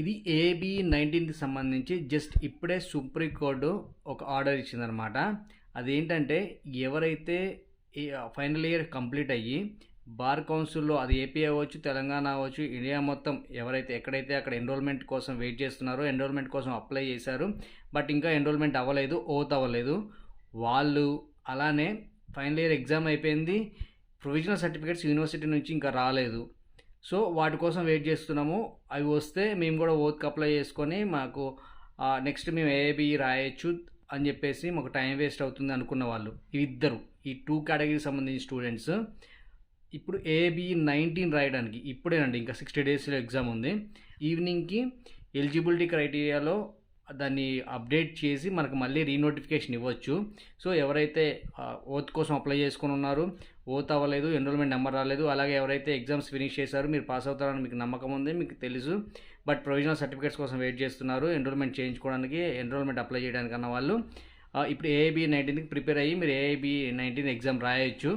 ఇది ఏబీ 19కి సంబంధించి జస్ట్ ఇప్పుడే సుప్రీం కోర్టు ఒక ఆర్డర్ ఇచ్చిందనమాట. అదేంటంటే ఎవరైతే ఈ ఫైనల్ ఇయర్ కంప్లీట్ అయ్యి బార్ కౌన్సిల్లో అది ఏపీ అవ్వచ్చు, తెలంగాణ అవ్వచ్చు, ఇండియా మొత్తం ఎవరైతే ఎక్కడైతే అక్కడ ఎన్రోల్మెంట్ కోసం వెయిట్ చేస్తున్నారో, ఎన్రోల్మెంట్ కోసం అప్లై చేశారు బట్ ఇంకా ఎన్రోల్మెంట్ అవ్వలేదు, ఓత్ అవ్వలేదు, వాళ్ళు అలానే ఫైనల్ ఇయర్ ఎగ్జామ్ అయిపోయింది, ప్రొవిజనల్ సర్టిఫికేట్స్ యూనివర్సిటీ నుంచి ఇంకా రాలేదు. సో వాటి కోసం వెయిట్ చేస్తున్నాము. అవి వస్తే మేము కూడా ఓత్కి అప్లై చేసుకొని మాకు నెక్స్ట్ మేము ఏబీ రాయొచ్చు అని చెప్పేసి మాకు టైం వేస్ట్ అవుతుంది అనుకున్న వాళ్ళు ఇద్దరు, ఈ 2 కేటగిరీకి సంబంధించిన స్టూడెంట్స్ ఇప్పుడు ఏబీ 19 రాయడానికి ఇప్పుడేనండి, ఇంకా 60 డేస్లో ఎగ్జామ్ ఉంది. ఈవినింగ్కి ఎలిజిబిలిటీ క్రైటీరియాలో దాన్ని అప్డేట్ చేసి మనకు మళ్ళీ రీనోటిఫికేషన్ ఇవ్వచ్చు. సో ఎవరైతే ఓత్ కోసం అప్లై చేసుకుని ఉన్నారు, ఓత్ అవ్వలేదు, ఎన్రోల్మెంట్ నెంబర్ రాలేదు, అలాగే ఎవరైతే ఎగ్జామ్స్ ఫినిష్ చేశారు, మీరు పాస్ అవుతారని మీకు నమ్మకం ఉంది, మీకు తెలుసు, బట్ ప్రొవిజనల్ సర్టిఫికేట్స్ కోసం వెయిట్ చేస్తున్నారు, ఎన్రోల్మెంట్ చేయించుకోవడానికి, ఎన్రోల్మెంట్ అప్లై చేయడానికి అన్న వాళ్ళు ఇప్పుడు ఏఐబీ 19కి ప్రిపేర్ అయ్యి మీరు ఏఐబీ 19 ఎగ్జామ్ రాయొచ్చు.